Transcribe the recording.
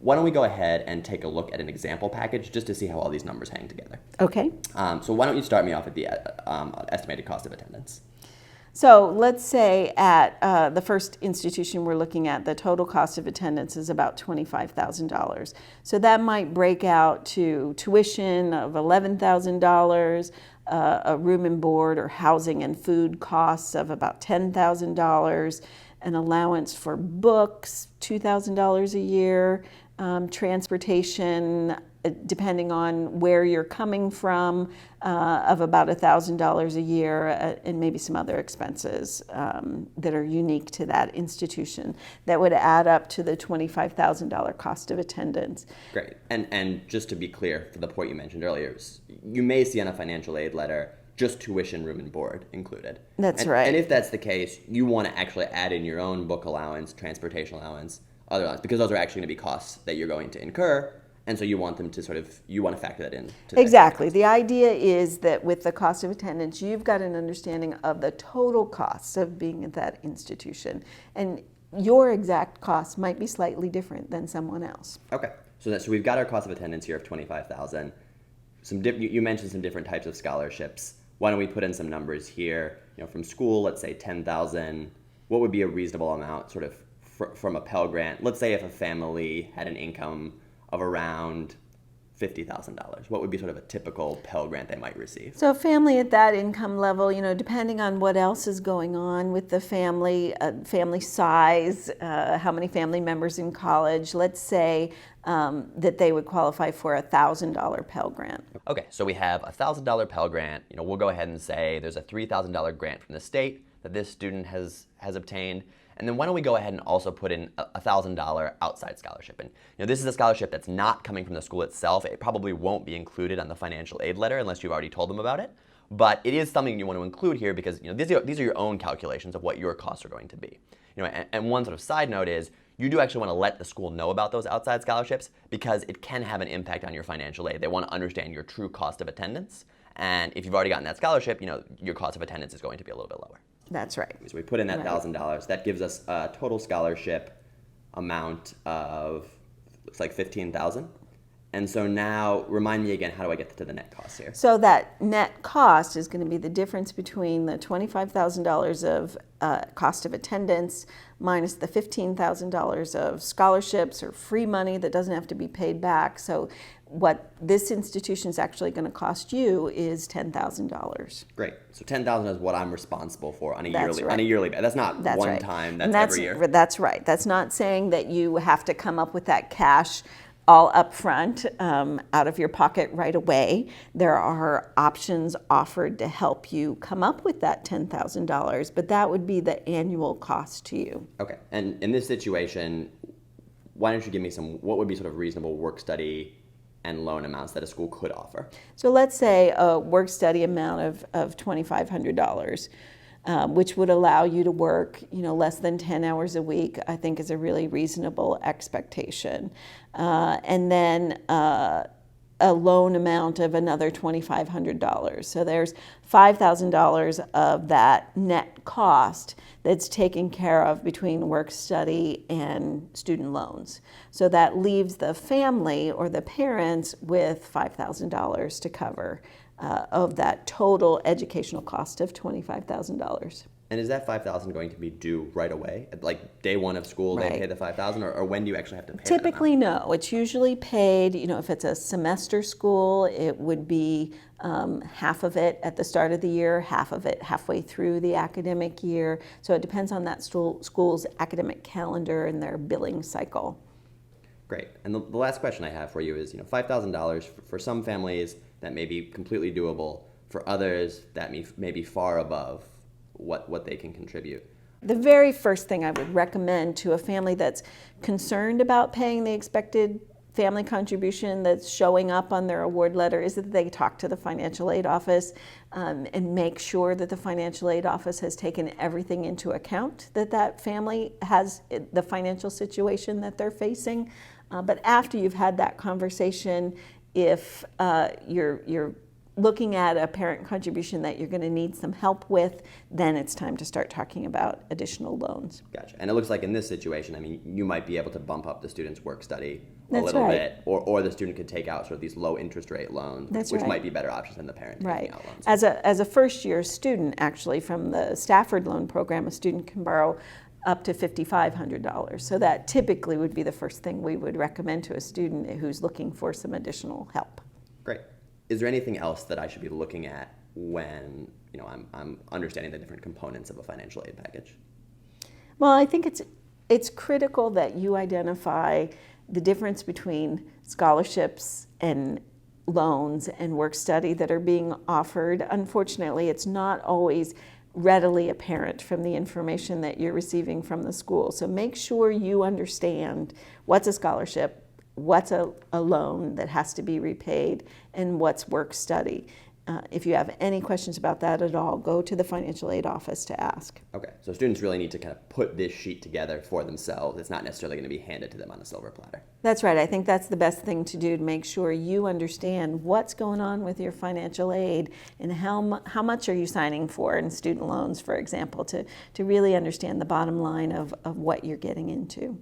why don't we go ahead and take a look at an example package just to see how all these numbers hang together. Okay. So why don't you start me off at the estimated cost of attendance? So let's say at the first institution we're looking at, the total cost of attendance is about $25,000. So that might break out to tuition of $11,000, a room and board or housing and food costs of about $10,000, an allowance for books, $2,000 a year, transportation, depending on where you're coming from, of about $1,000 a year, and maybe some other expenses that are unique to that institution. That would add up to the $25,000 cost of attendance. Great. And just to be clear, for the point you mentioned earlier, you may see on a financial aid letter just tuition, room, and board included. That's right. And if that's the case, you want to actually add in your own book allowance, transportation allowance, other allowance, because those are actually going to be costs that you're going to incur. And so you want them to you want to factor that in. Exactly. The idea is that with the cost of attendance, you've got an understanding of the total costs of being at that institution. And your exact costs might be slightly different than someone else. Okay. So we've got our cost of attendance here of $25,000. You mentioned some different types of scholarships. Why don't we put in some numbers here? From school, let's say $10,000. What would be a reasonable amount sort of from a Pell Grant? Let's say if a family had an income of around $50,000. What would be sort of a typical Pell Grant they might receive? So a family at that income level, depending on what else is going on with the family, family size, how many family members in college, let's say that they would qualify for a $1,000 Pell Grant. Okay, so we have a $1,000 Pell Grant. We'll go ahead and say there's a $3,000 grant from the state that this student has obtained. And then why don't we go ahead and also put in a $1,000 outside scholarship? And this is a scholarship that's not coming from the school itself. It probably won't be included on the financial aid letter unless you've already told them about it. But it is something you want to include here because these are your own calculations of what your costs are going to be. And one sort of side note is you do actually want to let the school know about those outside scholarships because it can have an impact on your financial aid. They want to understand your true cost of attendance. And if you've already gotten that scholarship, your cost of attendance is going to be a little bit lower. That's right. So we put in that $1,000. That gives us a total scholarship amount of, looks like $15,000. And so now, remind me again, how do I get to the net cost here? So that net cost is going to be the difference between the $25,000 of cost of attendance minus the $15,000 of scholarships or free money that doesn't have to be paid back. So what this institution is actually going to cost you is $10,000. Great. So $10,000 is what I'm responsible for on a That's right. yearly basis. That's not That's one right. time. And That's every year. That's right. That's not saying that you have to come up with that cash all up front out of your pocket right away. There are options offered to help you come up with that $10,000, but that would be the annual cost to you. Okay. And in this situation, why don't you give me what would be sort of reasonable work study and loan amounts that a school could offer? So let's say a work study amount of $2,500. Which would allow you to work, less than 10 hours a week, I think is a really reasonable expectation. And then a loan amount of another $2,500. So there's $5,000 of that net cost that's taken care of between work study and student loans. So that leaves the family or the parents with $5,000 to cover of that total educational cost of $25,000. And is that $5,000 going to be due right away? Like day one of school, Right. they pay the $5,000, or when do you actually have to pay Typically, no. It's usually paid, if it's a semester school, it would be half of it at the start of the year, half of it halfway through the academic year. So it depends on that school's academic calendar and their billing cycle. Great. And the last question I have for you is, $5,000 for some families that may be completely doable. For others, that may be far above what they can contribute. The very first thing I would recommend to a family that's concerned about paying the expected family contribution that's showing up on their award letter is that they talk to the financial aid office and make sure that the financial aid office has taken everything into account, that family has the financial situation that they're facing. But after you've had that conversation, if you're looking at a parent contribution that you're going to need some help with, then it's time to start talking about additional loans. Gotcha. And it looks like in this situation, I mean, you might be able to bump up the student's work study a That's little right. bit, or the student could take out sort of these low interest rate loans, That's which right. might be better options than the parent taking Right. out loans. As a first year student, actually, from the Stafford loan program, a student can borrow up to $5,500. So that typically would be the first thing we would recommend to a student who's looking for some additional help. Great. Is there anything else that I should be looking at when I'm understanding the different components of a financial aid package? Well, I think it's critical that you identify the difference between scholarships and loans and work study that are being offered. Unfortunately, it's not always readily apparent from the information that you're receiving from the school. So make sure you understand what's a scholarship, what's a loan that has to be repaid, and what's work study. If you have any questions about that at all, go to the financial aid office to ask. Okay, so students really need to kind of put this sheet together for themselves. It's not necessarily going to be handed to them on a silver platter. That's right. I think that's the best thing to do, to make sure you understand what's going on with your financial aid and how much are you signing for in student loans, for example, to really understand the bottom line of what you're getting into.